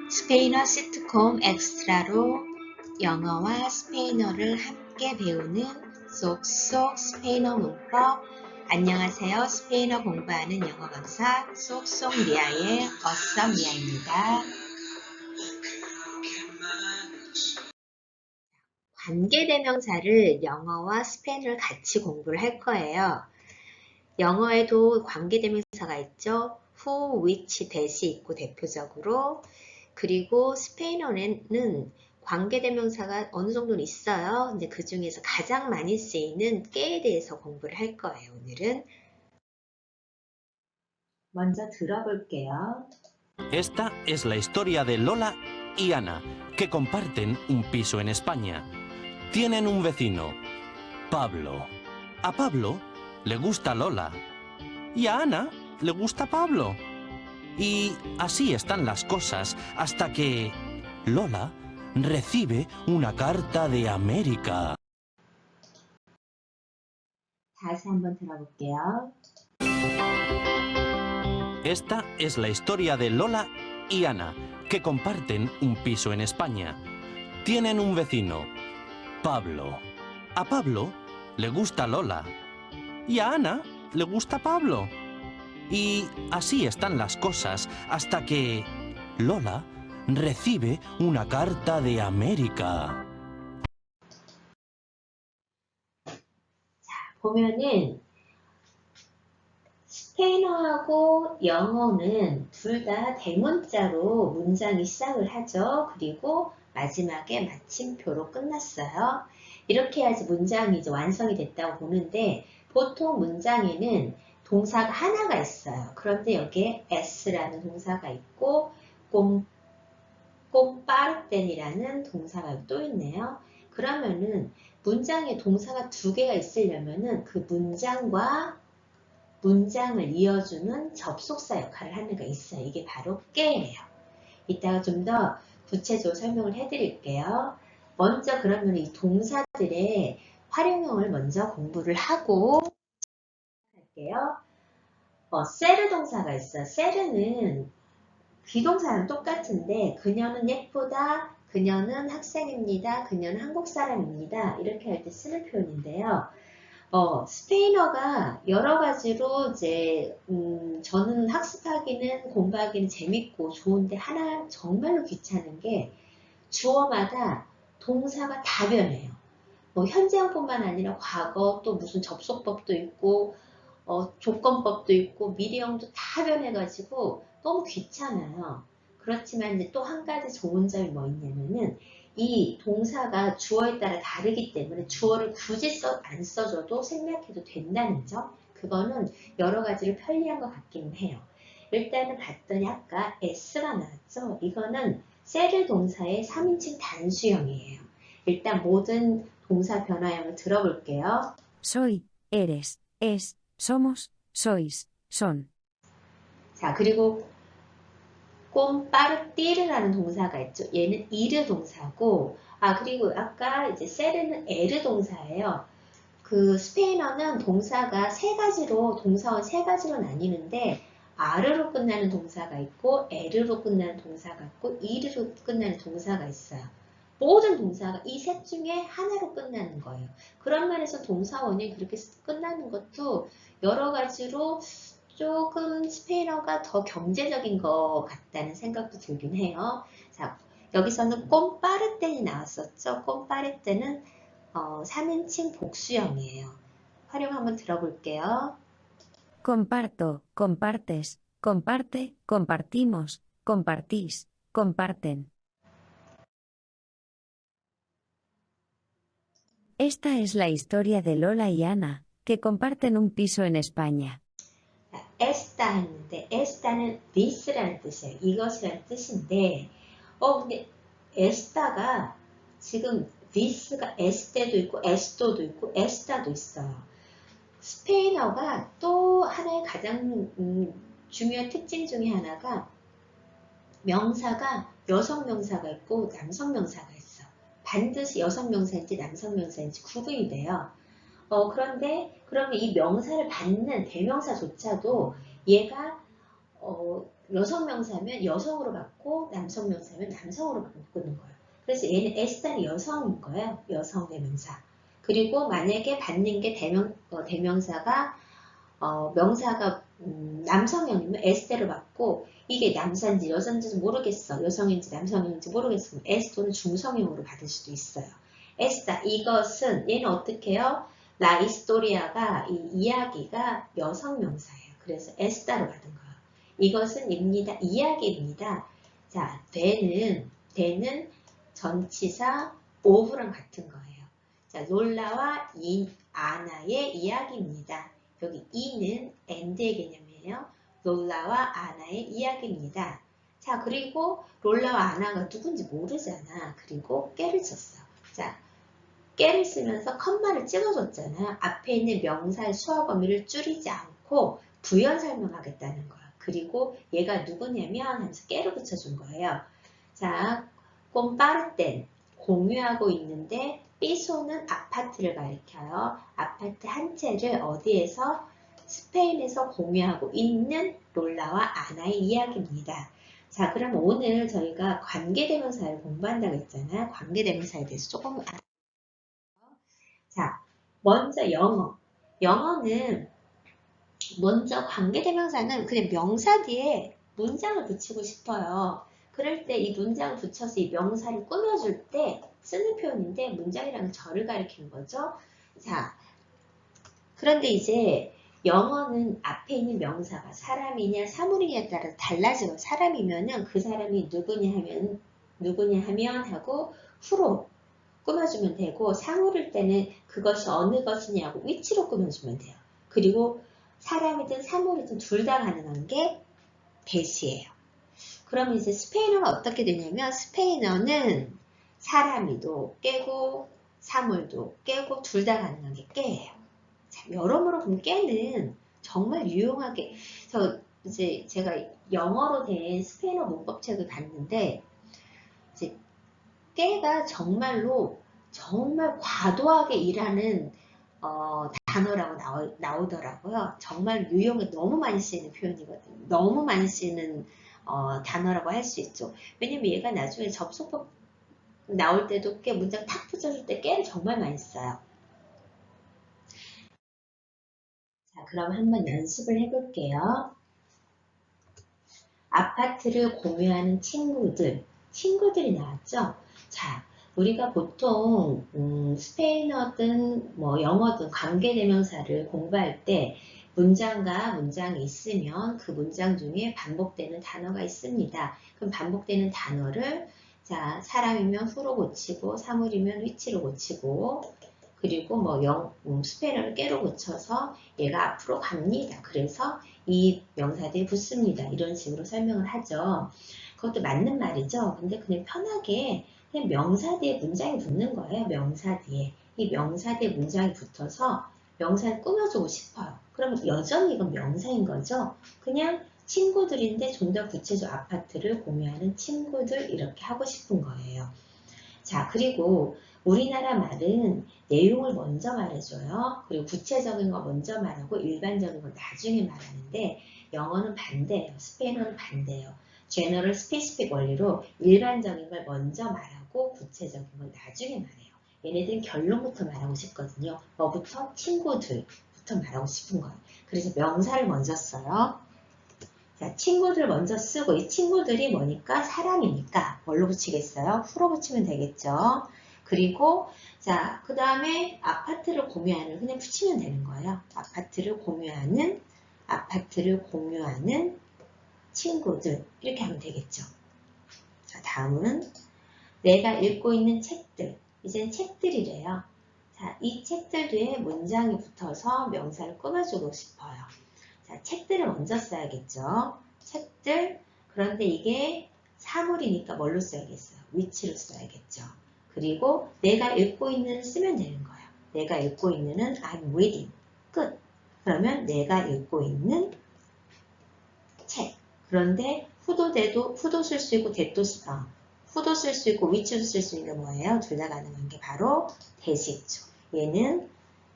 스페인어 시트콤 엑스트라로 영어와 스페인어를 함께 배우는 쏙쏙 스페인어 문법. 안녕하세요. 스페인어 공부하는 영어 강사 쏙쏙 미아의 어썸 미아입니다. 관계대명사를 영어와 스페인어를 같이 공부를 할 거예요. 영어에도 관계대명사가 있죠. who, which, that이 있고 대표적으로. 그리고 스페인어에는 관계대명사가 어느 정도는 있어요. 근데 그 중에서 가장 많이 쓰이는 깨에 대해서 공부를 할 거예요. 오늘은. 먼저 들어볼게요. Esta es la historia de Lola y Ana, que comparten un piso en España. Tienen un vecino, Pablo. A Pablo le gusta Lola y a Ana le gusta Pablo. Y así están las cosas hasta que Lola recibe una carta de América. 다시 한번 들어볼게요. Esta es la historia de Lola y Ana, que comparten un piso en España. Tienen un vecino, Pablo. A Pablo le gusta Lola y a Ana le gusta Pablo. Y así están las cosas hasta que Lola recibe una carta de América. 보면은 스페인어하고 영어는 둘 다 대문자로 문장이 시작을 하죠. 그리고 마지막에 마침표로 끝났어요. 이렇게 해야지 문장이 이제 완성이 됐다고 보는데 보통 문장에는 동사가 하나가 있어요. 그런데 여기에 s라는 동사가 있고 꼼빠르텐이라는 동사가 또 있네요. 그러면은 문장에 동사가 두 개가 있으려면은 그 문장과 문장을 이어주는 접속사 역할을 하는 게 있어요. 이게 바로 깨예요. 이따가 좀 더 구체적으로 설명을 해드릴게요. 먼저 그러면 이 동사들의 활용형을 먼저 공부를 하고 할게요. 세르 동사가 있어요. 세르는 비동사랑 똑같은데 그녀는 예쁘다, 그녀는 학생입니다, 그녀는 한국 사람입니다. 이렇게 할 때 쓰는 표현인데요. 스페인어가 여러 가지로 이제 저는 학습하기는 공부하기는 재밌고 좋은데 하나 정말로 귀찮은 게 주어마다 동사가 다 변해요. 현재형뿐만 아니라 과거 또 무슨 접속법도 있고 조건법도 있고 미래형도 다 변해가지고 너무 귀찮아요. 그렇지만 이제 또 한 가지 좋은 점이 뭐 있냐면은 이 동사가 주어에 따라 다르기 때문에 주어를 굳이 안 써줘도 생략해도 된다는 점. 그거는 여러 가지로 편리한 것 같기는 해요. 일단은 봤더니 아까 s가 나왔죠. 이거는 세르 동사의 3인칭 단수형이에요. 일단 모든 동사 변화형을 들어볼게요. Soy, eres, es, somos, sois, son. 자, 그리고 꼼빠르띠르라는 동사가 있죠. 얘는 이르 동사고, 그리고 아까 이제 세르는 에르 동사예요. 그 스페인어는 동사가 세 가지로, 동사원 세 가지로 나뉘는데, 아르로 끝나는 동사가 있고, 에르로 끝나는 동사가 있고, 이르로 끝나는 동사가 있어요. 모든 동사가 이 셋 중에 하나로 끝나는 거예요. 그런 면에서 동사원이 그렇게 끝나는 것도 여러 가지로 조금 스페인어가 더 경제적인 것 같다는 생각도 들긴 해요. 자, 여기서는 꼼빠르텐이 나왔었죠. 꼼빠르텐은 3인칭 복수형이에요. 활용 한번 들어볼게요. Comparto, compartes, comparte, compartimos, compartís, comparten. Esta es la historia de Lola y Ana, que comparten un piso en España. 에스타 했는데 에스타는 this라는 뜻이에요. 이것이라는 뜻인데 근데 에스타가 지금 this가 에스테도 있고 에스토도 있고 에스타도 있어요. 스페인어가 또 하나의 가장 중요한 특징 중에 하나가 명사가 여성 명사가 있고 남성 명사가 있어. 반드시 여성 명사인지 남성 명사인지 구분이 돼요. 그런데 그러면 이 명사를 받는 대명사조차도 얘가 여성 명사면 여성으로 받고 남성 명사면 남성으로 바꾸는 거예요. 그래서 얘는 에스타는 여성인 거예요. 여성 대명사. 그리고 만약에 받는 게 대명사가 명사가 남성형이면 에스테로 받고 이게 남자인지 여자인지 모르겠어. 여성인지 남성인지 모르겠으면 에스토는 중성형으로 받을 수도 있어요. 에스타 이것은 얘는 어떻게 해요? 라 이스토리아가 이 이야기가 여성 명사예요. 그래서 에스타로 받은 거예요. 이것은 입니다. 이야기입니다. 자, 되는 전치사 오브랑 같은 거예요. 자, 롤라와 아나의 이야기입니다. 여기 이는 and의 개념이에요. 롤라와 아나의 이야기입니다. 자, 그리고 롤라와 아나가 누군지 모르잖아. 그리고 깨를 썼어. 자, 깨를 쓰면서 컴마를 찍어줬잖아요. 앞에 있는 명사의 수화 범위를 줄이지 않고 부연 설명하겠다는 거야. 그리고 얘가 누구냐면 하면서 깨를 붙여준 거예요. 자, 꼼빠르땐 공유하고 있는데 삐소는 아파트를 가리켜요. 아파트 한 채를 어디에서? 스페인에서 공유하고 있는 롤라와 아나의 이야기입니다. 자, 그럼 오늘 저희가 관계대명사를 공부한다고 했잖아요. 관계대명사에 대해서 조금 알아볼게요. 자, 먼저 영어. 영어는 먼저 관계대명사는 그냥 명사 뒤에 문장을 붙이고 싶어요. 그럴 때 이 문장을 붙여서 이 명사를 꾸며줄 때 쓰는 표현인데 문장이라는 절을 가리키는 거죠. 자, 그런데 이제 영어는 앞에 있는 명사가 사람이냐 사물이냐에 따라 달라져요. 사람이면은 그 사람이 누구냐 하면 하고 후로 꾸며주면 되고 사물일 때는 그것이 어느 것이냐고 위치로 꾸며주면 돼요. 그리고 사람이든 사물이든 둘 다 가능한 게 대시예요. 그러면 이제 스페인어는 어떻게 되냐면 스페인어는 사람이도 깨고 사물도 깨고 둘 다 가능한 게 깨예요. 자, 여러모로 그럼 깨는 정말 유용하게 이제 제가 영어로 된 스페인어 문법책을 봤는데 이제 깨가 정말로 정말 과도하게 일하는 단어라고 나오더라고요. 정말 유용해 너무 많이 쓰이는 표현이거든요. 너무 많이 쓰이는 단어라고 할 수 있죠. 왜냐면 얘가 나중에 접속법 나올 때도 깨 문장 탁 붙여줄 때 깨를 정말 많이 써요. 자, 그럼 한번 연습을 해볼게요. 아파트를 공유하는 친구들이 나왔죠? 자, 우리가 보통 스페인어든 뭐 영어든 관계대명사를 공부할 때 문장과 문장이 있으면 그 문장 중에 반복되는 단어가 있습니다. 그럼 반복되는 단어를 자, 사람이면 후로 고치고 사물이면 위치로 고치고 그리고 뭐 스페인어를 깨로 고쳐서 얘가 앞으로 갑니다. 그래서 이 명사들이 붙습니다. 이런 식으로 설명을 하죠. 그것도 맞는 말이죠. 근데 그냥 편하게 그냥 명사 뒤에 문장이 붙는 거예요. 명사 뒤에. 이 명사 뒤에 문장이 붙어서 명사를 꾸며주고 싶어요. 그러면 여전히 이건 명사인 거죠. 그냥 친구들인데 좀 더 구체적 아파트를 공유하는 친구들 이렇게 하고 싶은 거예요. 자, 그리고 우리나라 말은 내용을 먼저 말해줘요. 그리고 구체적인 거 먼저 말하고 일반적인 거 나중에 말하는데 영어는 반대예요. 스페인어는 반대예요. General Specific 원리로 일반적인 걸 먼저 말하고 구체적인 걸 나중에 말해요. 얘네들은 결론부터 말하고 싶거든요. 뭐부터? 친구들부터 말하고 싶은 거예요. 그래서 명사를 먼저 써요. 자, 친구들 먼저 쓰고 이 친구들이 뭐니까? 사람이니까 뭘로 붙이겠어요? 후로 붙이면 되겠죠. 그리고 자, 그 다음에 아파트를 공유하는 그냥 붙이면 되는 거예요. 아파트를 공유하는 친구들 이렇게 하면 되겠죠. 자, 다음은 내가 읽고 있는 책들. 이제는 책들이래요. 자, 이 책들 뒤에 문장이 붙어서 명사를 꾸며주고 싶어요. 자, 책들을 먼저 써야겠죠. 책들. 그런데 이게 사물이니까 뭘로 써야겠어요? 위치로 써야겠죠. 그리고 내가 읽고 있는 쓰면 되는 거예요. 내가 읽고 있는은 I'm reading. 끝. 그러면 내가 읽고 있는 책. 그런데 후도 쓸 수 있고 후도 쓸 수 있고 위치도 쓸 수 있는 뭐예요? 둘 다 가능한 게 바로 대시죠. 얘는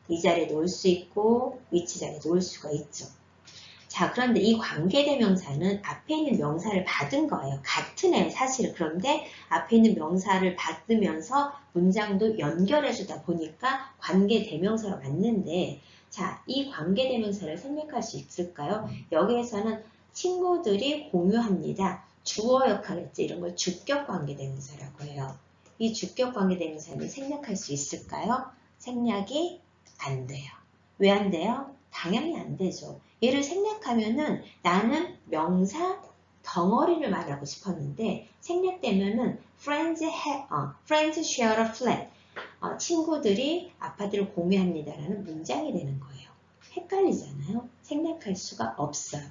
이 자리에 놓을 수 있고 위치 자리에 놓을 수가 있죠. 자, 그런데 이 관계대명사는 앞에 있는 명사를 받은 거예요. 같은 애예요, 사실은. 그런데 앞에 있는 명사를 받으면서 문장도 연결해주다 보니까 관계대명사로 맞는데, 자, 이 관계대명사를 생략할 수 있을까요? 여기에서는 친구들이 공유합니다. 주어 역할했지. 이런 걸 주격관계대명사라고 해요. 이 주격관계대명사는 생략할 수 있을까요? 생략이 안 돼요. 왜 안 돼요? 당연히 안 되죠. 얘를 생략하면은 나는 명사 덩어리를 말하고 싶었는데 생략되면은 friends share a flat. 친구들이 아파트를 공유합니다라는 문장이 되는 거예요. 헷갈리잖아요. 생략할 수가 없어요.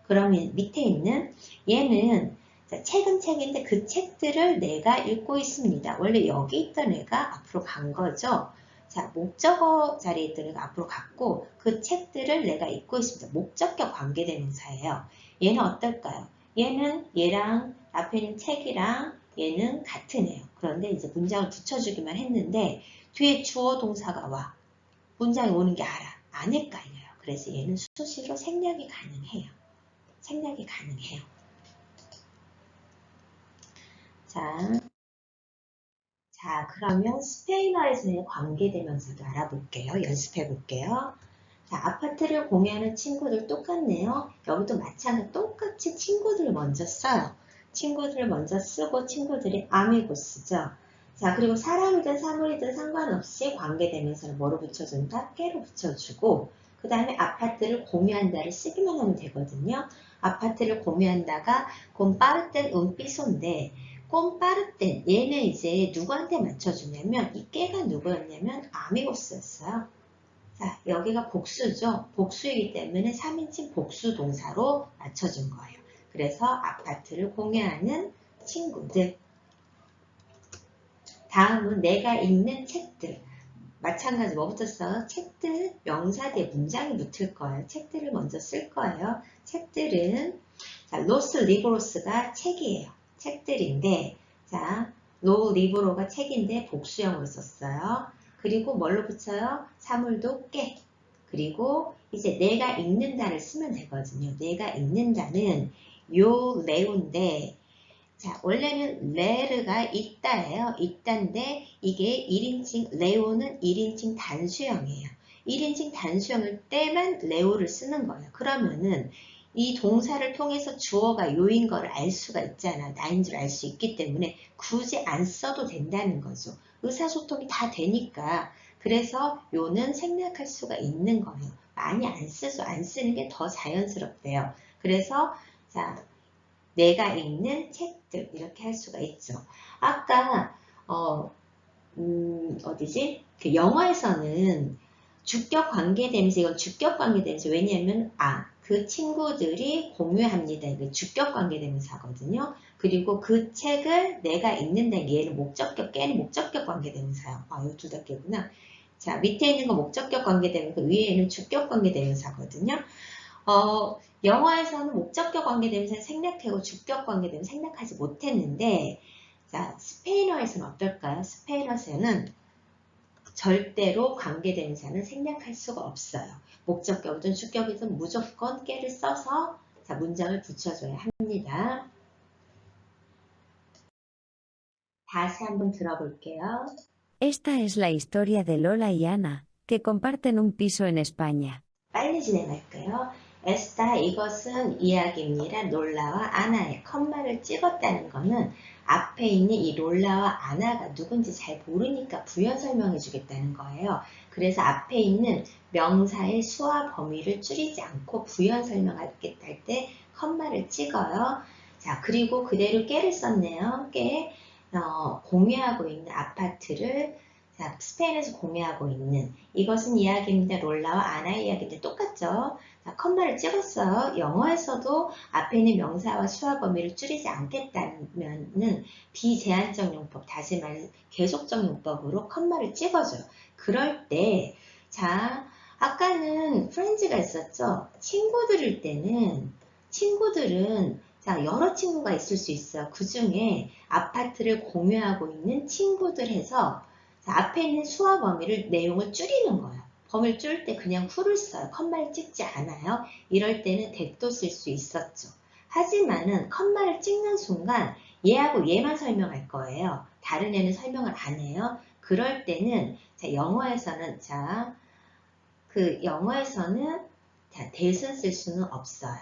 그러면 밑에 있는 얘는 책은 책인데 그 책들을 내가 읽고 있습니다. 원래 여기 있던 애가 앞으로 간 거죠. 자, 목적어 자리에 있던 애가 앞으로 갔고 그 책들을 내가 읽고 있습니다. 목적격 관계대명사예요. 얘는 어떨까요? 얘는 얘랑 앞에 있는 책이랑 얘는 같은 애예요. 그런데 이제 문장을 붙여주기만 했는데 뒤에 주어 동사가 와. 문장이 오는 게 알아. 안 헷갈려요. 그래서 얘는 수시로 생략이 가능해요. 생략이 가능해요. 자, 그러면 스페인어에서의 관계대명사도 알아볼게요. 연습해 볼게요. 자, 아파트를 공유하는 친구들 똑같네요. 여기도 마찬가지 똑같이 친구들을 먼저 써요. 친구들을 먼저 쓰고 친구들이 아미고스죠. 자, 그리고 사람이든 사물이든 상관없이 관계대명사를 뭐로 붙여준다? 깨로 붙여주고 그 다음에 아파트를 공유한다를 쓰기만 하면 되거든요. 아파트를 공유한다가 곰빠르땐 은삐소인데 꼼빠르땐 얘는 이제 누구한테 맞춰주냐면 이 깨가 누구였냐면 아미고스였어요. 자, 여기가 복수죠. 복수이기 때문에 3인칭 복수 동사로 맞춰준 거예요. 그래서 아파트를 공유하는 친구들. 다음은 내가 읽는 책들. 마찬가지 뭐부터 써요? 책들, 명사 뒤에 문장이 붙을 거예요. 책들을 먼저 쓸 거예요. 책들은 자, 로스 리브로스가 책이에요. 책들인데 자, 로 리브로가 책인데 복수형으로 썼어요. 그리고 뭘로 붙여요? 사물도 깨. 그리고 이제 내가 읽는다를 쓰면 되거든요. 내가 읽는다는 요 레오인데 자, 원래는 레르가 있다예요. 있다인데 이게 1인칭 레오는 1인칭 단수형이에요. 1인칭 단수형일 때만 레오를 쓰는 거예요. 그러면은 이 동사를 통해서 주어가 요인 거를 알 수가 있잖아. 나인 줄 알 수 있기 때문에 굳이 안 써도 된다는 거죠. 의사소통이 다 되니까. 그래서 요는 생략할 수가 있는 거예요. 많이 안 쓰죠. 안 쓰는 게 더 자연스럽대요. 그래서 자, 내가 읽는 책들 이렇게 할 수가 있죠. 아까 어디지? 그 영어에서는 주격 관계대명사, 이건 주격 관계대명사. 왜냐하면 그 친구들이 공유합니다. 이게 주격 관계대명사거든요. 그리고 그 책을 내가 읽는다. 얘는 목적격, 깨는 목적격 관계대명사요. 이거 둘 다 깨구나. 자, 밑에 있는 거 목적격 관계대명사, 위에는 주격 관계대명사거든요. 영어에서는 목적격 관계대명사 생략하고 주격 관계대명사 생략하지 못했는데 자, 스페인어에서는 어떨까요? 스페인어에서는 절대로 관계대명사는 생략할 수가 없어요. 목적격이든 주격이든 무조건 깨를 써서 자, 문장을 붙여줘야 합니다. 다시 한번 들어볼게요. Esta es la historia de Lola y Ana, que comparten un piso en España. 빨리 진행할게요. 에스타 이것은 이야기입니다. 롤라와 아나의 컴마를 찍었다는 거는 앞에 있는 이 롤라와 아나가 누군지 잘 모르니까 부연 설명해 주겠다는 거예요. 그래서 앞에 있는 명사의 수와 범위를 줄이지 않고 부연 설명하겠다 할 때 컴마를 찍어요. 자, 그리고 그대로 깨를 썼네요. 깨, 공유하고 있는 아파트를 자, 스페인에서 공유하고 있는 이것은 이야기입니다. 롤라와 아나의 이야기인데 똑같죠? 자, 컴마를 찍었어요. 영어에서도 앞에 있는 명사와 수와 범위를 줄이지 않겠다면은 비제한적 용법, 다시 말해 계속적 용법으로 컴마를 찍어줘요. 그럴 때, 자, 아까는 프렌즈가 있었죠? 친구들일 때는 친구들은 자, 여러 친구가 있을 수 있어요. 그 중에 아파트를 공유하고 있는 친구들 해서 자, 앞에 있는 수와 범위를 내용을 줄이는 거예요. 범을 줄 때 그냥 후를 써요. 컴마를 찍지 않아요. 이럴 때는 that도 쓸 수 있었죠. 하지만은 컴마를 찍는 순간 얘하고 얘만 설명할 거예요. 다른 애는 설명을 안 해요. 그럴 때는 자, 영어에서는 that은 쓸 수는 없어요.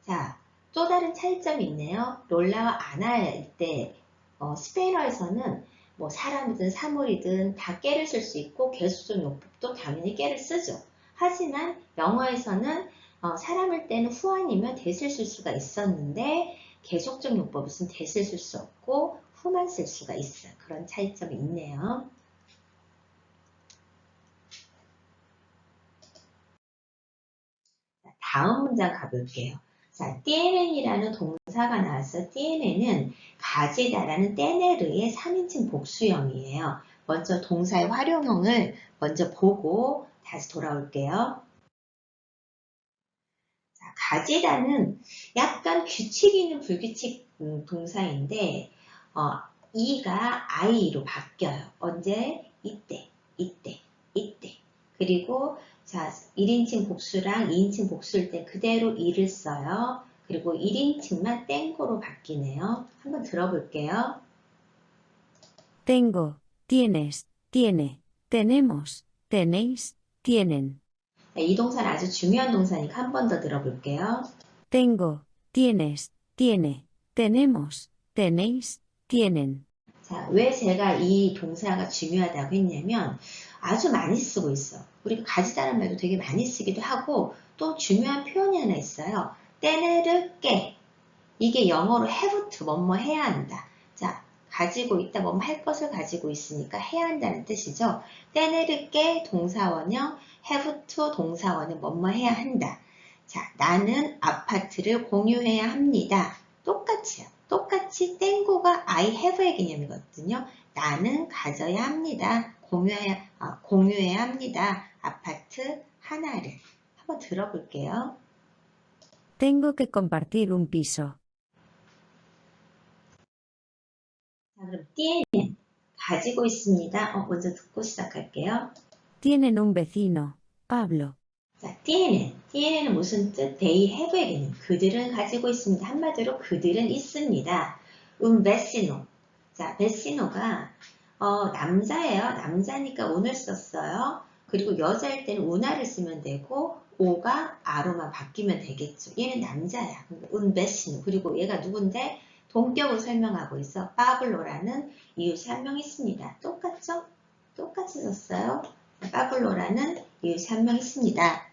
자, 또 다른 차이점이 있네요. 롤라와 아나일 때 스페인어에서는 뭐 사람이든 사물이든 다 깨를 쓸 수 있고 계속적 용법도 당연히 깨를 쓰죠. 하지만 영어에서는 사람일 때는 후 아니면 that을 쓸 수가 있었는데 계속적 용법은 that을 쓸 수 없고 후만 쓸 수가 있어요. 그런 차이점이 있네요. 다음 문장 가볼게요. 자, tienen이라는 동사가 나와서 tienen은 가지다라는 tener의 3인칭 복수형이에요. 먼저 동사의 활용형을 먼저 보고 다시 돌아올게요. 자, 가지다는 약간 규칙 있는 불규칙 동사인데 이가 I로 바뀌어요. 언제? 이때, 이때, 이때. 그리고 자, 1인칭 복수랑 2인칭 복수일 때 그대로 이를 써요. 그리고 1인칭만 땡고로 바뀌네요. 한번 들어볼게요. Tengo, tienes, tiene, tenemos, tenéis, tienen. 자, 이 동사는 아주 중요한 동사니까 한 번 더 들어볼게요. Tengo, tienes, tiene, tenemos, tenéis, tienen. 자, 왜 제가 이 동사가 중요하다고 했냐면 아주 많이 쓰고 있어. 우리가 가지다는 말도 되게 많이 쓰기도 하고 또 중요한 표현이 하나 있어요. tener que. 이게 영어로 have to 뭐뭐 해야 한다. 자, 가지고 있다 뭐뭐 할 것을 가지고 있으니까 해야 한다는 뜻이죠. tener que 동사원형, have to 동사원은 뭐뭐 해야 한다. 자, 나는 아파트를 공유해야 합니다. 똑같이요. 똑같이 땡고가 I have의 개념이거든요. 나는 가져야 합니다. 공유해야 합니다. 아파트 하나를. 한번 들어볼게요. Tengo que compartir un piso. 자, 그럼 tienen 가지고 있습니다. 먼저 듣고 시작할게요. Tienen un vecino, Pablo. 자, tienen은 무슨 뜻? They have의 개념. 그들은 가지고 있습니다. 한마디로 그들은 있습니다. un vecino. 자, vecino가 남자예요. 남자니까 un을 썼어요. 그리고 여자일 때는 un아를 쓰면 되고 o가 a로만 바뀌면 되겠죠. 얘는 남자야. un vecino. 그리고 얘가 누군데? 동격을 설명하고 있어. 파블로라는 이웃이 한 명 있습니다. 똑같죠? 똑같이 썼어요. 파블로라는 이웃이 한 명 있습니다.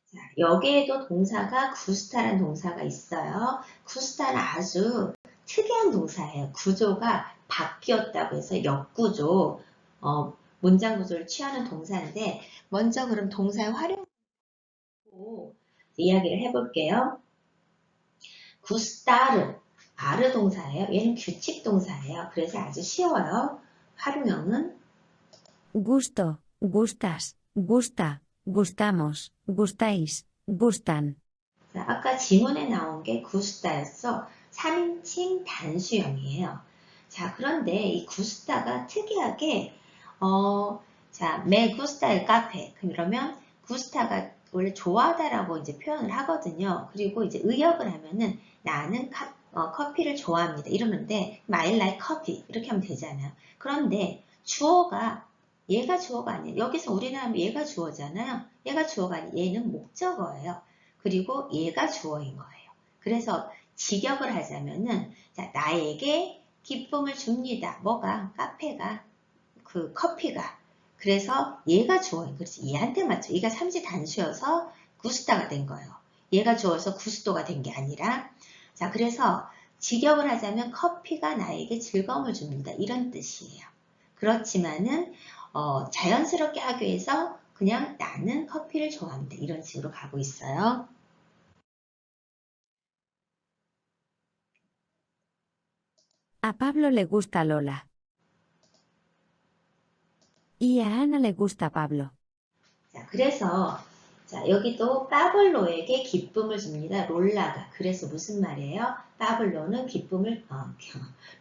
자, 여기에도 동사가 구스타라는 동사가 있어요. 구스타는 아주 특이한 동사예요. 구조가 바뀌었다고 해서 역구조, 문장 구조를 취하는 동사인데 먼저 그럼 동사의 활용을 이야기를 해볼게요. 구스타르, 아르 동사예요. 얘는 규칙 동사예요. 그래서 아주 쉬워요. 활용형은 Gusto, gustas, gusta, gustamos, gustáis, gustan. 자, 아까 지문에 나온 게 구스타였어. 3인칭 단수형이에요. 자, 그런데 이 구스타가 특이하게 자, me gusta el café. 그러면 구스타가 원래 좋아하다라고 이제 표현을 하거든요. 그리고 이제 의역을 하면은 나는 커피를 좋아합니다. 이러면 돼. I like coffee. 이렇게 하면 되잖아요. 그런데 주어가 얘가 주어가 아니에요. 여기서 우리는 하면 얘가 주어잖아요. 얘가 주어가 아니에요. 얘는 목적어예요. 그리고 얘가 주어인 거예요. 그래서 직역을 하자면은 자, 나에게 기쁨을 줍니다. 뭐가? 카페가, 그 커피가. 그래서 얘가 주어인 그렇지. 얘한테 맞죠. 얘가 삼지 단수여서 구스타가 된 거예요. 얘가 주어서 구스도가 된 게 아니라 자, 그래서 직역을 하자면 커피가 나에게 즐거움을 줍니다. 이런 뜻이에요. 그렇지만은 자연스럽게 하기 위해서 그냥 나는 커피를 좋아합니다. 이런 식으로 가고 있어요. A Pablo le gusta Lola. Y a Ana le gusta Pablo. 자, 그래서 자, 여기도 파블로에게 기쁨을 줍니다. 롤라가. 그래서 무슨 말이에요? 파블로는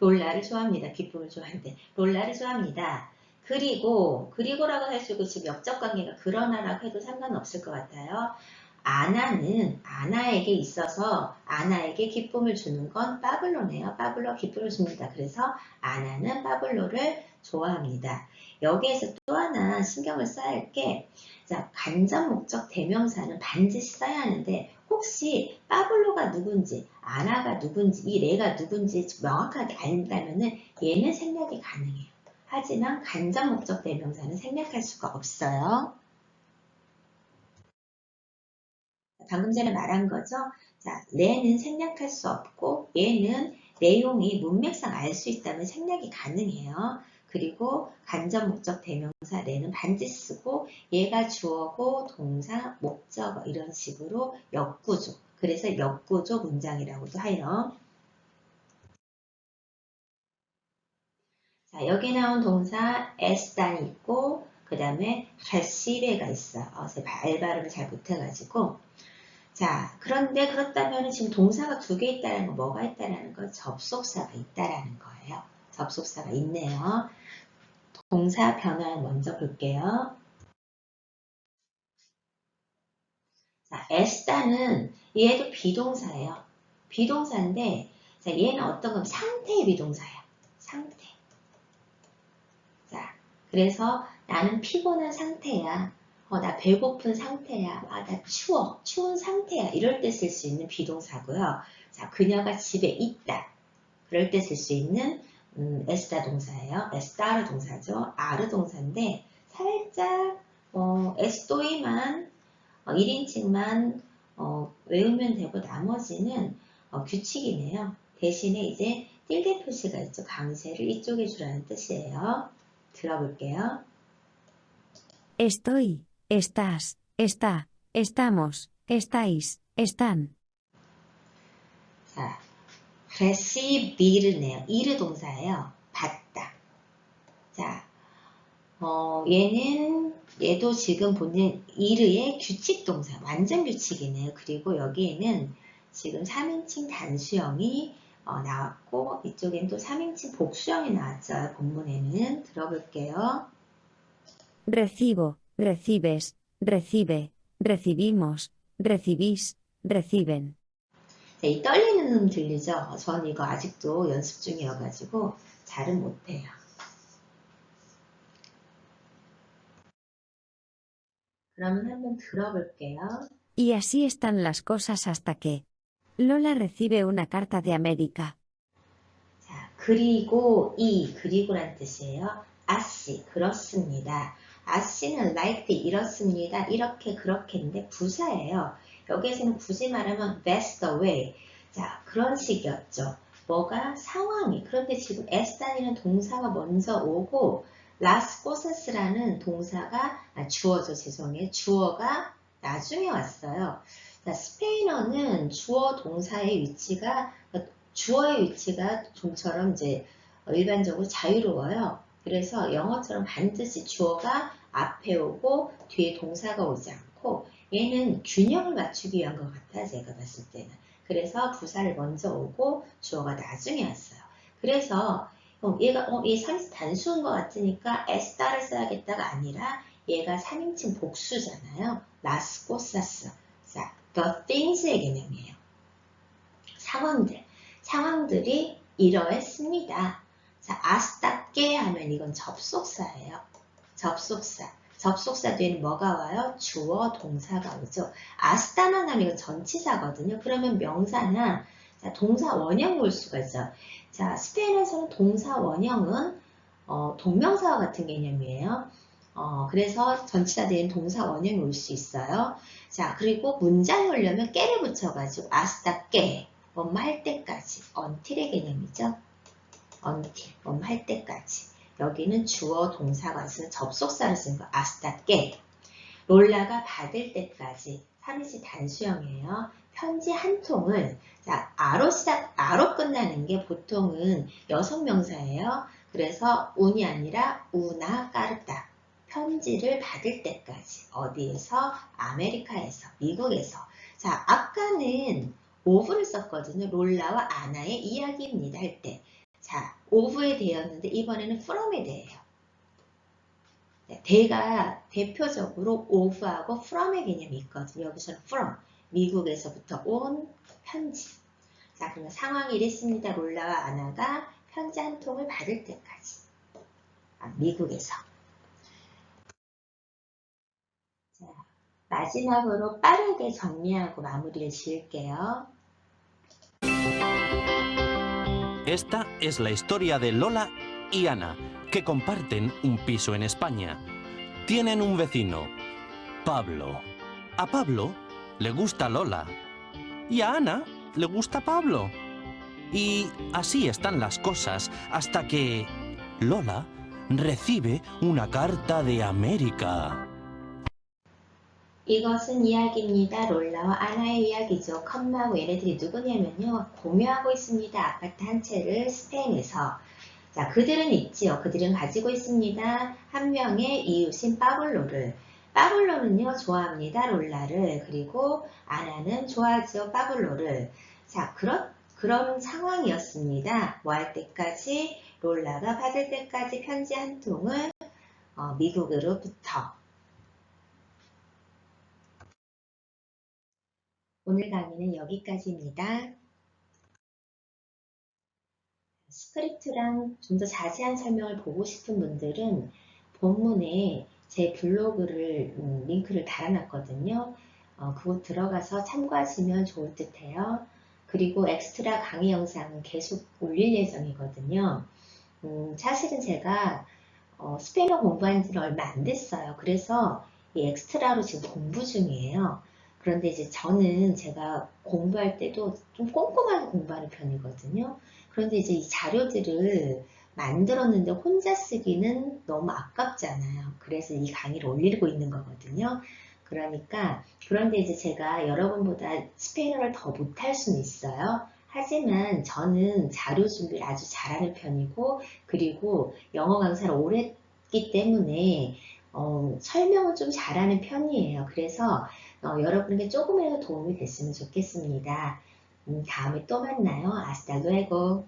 롤라를 좋아합니다. 기쁨을 좋아하는데 롤라를 좋아합니다. 그리고라고 할 수 있고 지금 역적 관계가 그러나라고 해도 상관없을 것 같아요. 아나는 아나에게 있어서 아나에게 기쁨을 주는 건 파블로네요. 파블로 기쁨을 줍니다. 그래서 아나는 파블로를 좋아합니다. 여기에서 또 하나 신경을 써야 할 게, 자, 간접 목적 대명사는 반드시 써야 하는데 혹시 파블로가 누군지 아나가 누군지 이 레가 누군지 명확하게 안다면은 얘는 생략이 가능해요. 하지만 간접 목적 대명사는 생략할 수가 없어요. 방금 전에 말한 거죠. 자, 레는 생략할 수 없고 얘는 내용이 문맥상 알 수 있다면 생략이 가능해요. 그리고 간접 목적 대명사 레는 반드시 쓰고 얘가 주어고 동사 목적어 이런 식으로 역구조. 그래서 역구조 문장이라고도 해요. 자, 여기 나온 동사 es단이 있고 그 다음에 recibe가 있어요. 제가 발음을 잘 못해가지고 자, 그런데 그렇다면 지금 동사가 두 개 있다는 거 뭐가 있다는 거? 접속사가 있다라는 거예요. 접속사가 있네요. 동사 변화 먼저 볼게요. 자, 에스타는 얘도 비동사예요. 비동사인데 자, 얘는 어떤 건 상태의 비동사예요. 상태. 자, 그래서 나는 피곤한 상태야. 나 배고픈 상태야. 나 추워. 추운 상태야. 이럴 때 쓸 수 있는 비동사고요. 자, 그녀가 집에 있다. 그럴 때 쓸 수 있는 에스타 동사예요. 에스타르 동사죠. 아르 동사인데 살짝 에스토이만 1인칭만 외우면 되고 나머지는 규칙이네요. 대신에 이제 틸대 표시가 있죠. 강세를 이쪽에 주라는 뜻이에요. 들어볼게요. Estoy, estás, está, estamos, estáis, están. 자, recibir네요. 이르 동사예요. 받다. 자, 얘도 지금 보는 이르의 규칙 동사, 완전 규칙이네요. 그리고 여기에는 지금 3인칭 단수형이 나왔고, 이쪽엔 또 3인칭 복수형이 나왔죠. 본문에는. 들어볼게요. Recibo, recibes, recibe, recibimos, recibís, reciben. 자, 이 떨리는 들리죠? 전 이거 아직도 연습 중이어가지고 잘은 못해요. 그러면 한번 들어볼게요. Y así están las cosas hasta que Lola recibe una carta de América. 자, 그리고란 뜻이에요. 아씨, 그렇습니다. 아씨는 like the, 이렇습니다. 이렇게, 그렇게인데 부사예요. 여기에서는 굳이 말하면 that's the way. 자, 그런 식이었죠. 뭐가? 상황이. 그런데 지금 에스단이라는 동사가 먼저 오고 las cosas라는 동사가, 주어죠. 죄송해요. 주어가 나중에 왔어요. 자, 스페인어는 주어 동사의 위치가 주어의 위치가 좀처럼 이제 일반적으로 자유로워요. 그래서 영어처럼 반드시 주어가 앞에 오고 뒤에 동사가 오지 않고 얘는 균형을 맞추기 위한 것 같아요. 제가 봤을 때는. 그래서 부사를 먼저 오고 주어가 나중에 왔어요. 그래서 얘가 얘 3인칭 단수인 것 같으니까 에스타를 써야겠다가 아니라 얘가 3인칭 복수잖아요. las cosas. 자, the things의 개념이에요. 상황들이 이러했습니다. 자, 아스타께 하면 이건 접속사예요. 접속사 뒤에는 뭐가 와요? 주어, 동사가 오죠. 아스타만 하면 이건 전치사거든요. 그러면 명사나 자, 동사 원형이 올 수가 있죠. 자, 스페인에서는 동사 원형은 동명사와 같은 개념이에요. 그래서 전치사 뒤에는 동사 원형이 올 수 있어요. 자, 그리고 문장이 오려면 깨를 붙여가지고 아스타께 뭐뭐 할 때까지, until의 개념이죠. until, 뭐뭐 할 때까지. 여기는 주어 동사가 있으면 접속사를 쓰는 거, 아스타께. 롤라가 받을 때까지, 3인칭 단수형이에요. 편지 한 통을, 자, 아로 끝나는 게 보통은 여성 명사예요. 그래서 운이 아니라 우나 까르타. 편지를 받을 때까지. 어디에서? 아메리카에서, 미국에서. 자, 아까는 오브를 썼거든요. 롤라와 아나의 이야기입니다 할 때. 자, 오브에 대했는데 이번에는 from에 대해요. 대가 대표적으로 of하고 from의 개념이 있거든요. 여기서는 from, 미국에서부터 온 편지. 자, 그러면 상황이 이랬습니다. 롤라와 아나가 편지 한 통을 받을 때까지. 미국에서. 자, 마지막으로 빠르게 정리하고 마무리를 지을게요. Esta es la historia de Lola y Ana, que comparten un piso en España. Tienen un vecino, Pablo. A Pablo le gusta Lola y a Ana le gusta Pablo. Y así están las cosas hasta que Lola recibe una carta de América. 이것은 이야기입니다. 롤라와 아나의 이야기죠. 컴마하고 얘네들이 누구냐면요. 공유하고 있습니다. 아파트 한 채를 스페인에서. 자, 그들은 있지요. 그들은 가지고 있습니다. 한 명의 이웃인 파블로를. 파블로는요, 좋아합니다. 롤라를. 그리고 아나는 좋아하죠. 파블로를. 자, 그런 상황이었습니다. 뭐 할 때까지? 롤라가 받을 때까지 편지 한 통을 미국으로부터. 오늘 강의는 여기까지입니다. 스크립트랑 좀 더 자세한 설명을 보고 싶은 분들은 본문에 제 블로그를 링크를 달아놨거든요. 그곳 들어가서 참고하시면 좋을 듯 해요. 그리고 엑스트라 강의 영상은 계속 올릴 예정이거든요. 사실은 제가 스페인어 공부한 지는 얼마 안 됐어요. 그래서 이 엑스트라로 지금 공부 중이에요. 그런데 이제 저는 제가 공부할 때도 좀 꼼꼼하게 공부하는 편이거든요. 그런데 이제 이 자료들을 만들었는데 혼자 쓰기는 너무 아깝잖아요. 그래서 이 강의를 올리고 있는 거거든요. 그런데 이제 제가 여러분보다 스페인어를 더 못할 수는 있어요. 하지만 저는 자료 준비를 아주 잘하는 편이고, 그리고 영어 강사를 오래 했기 때문에 설명을 좀 잘하는 편이에요. 그래서 여러분에게 조금이라도 도움이 됐으면 좋겠습니다. 다음에 또 만나요. Hasta luego.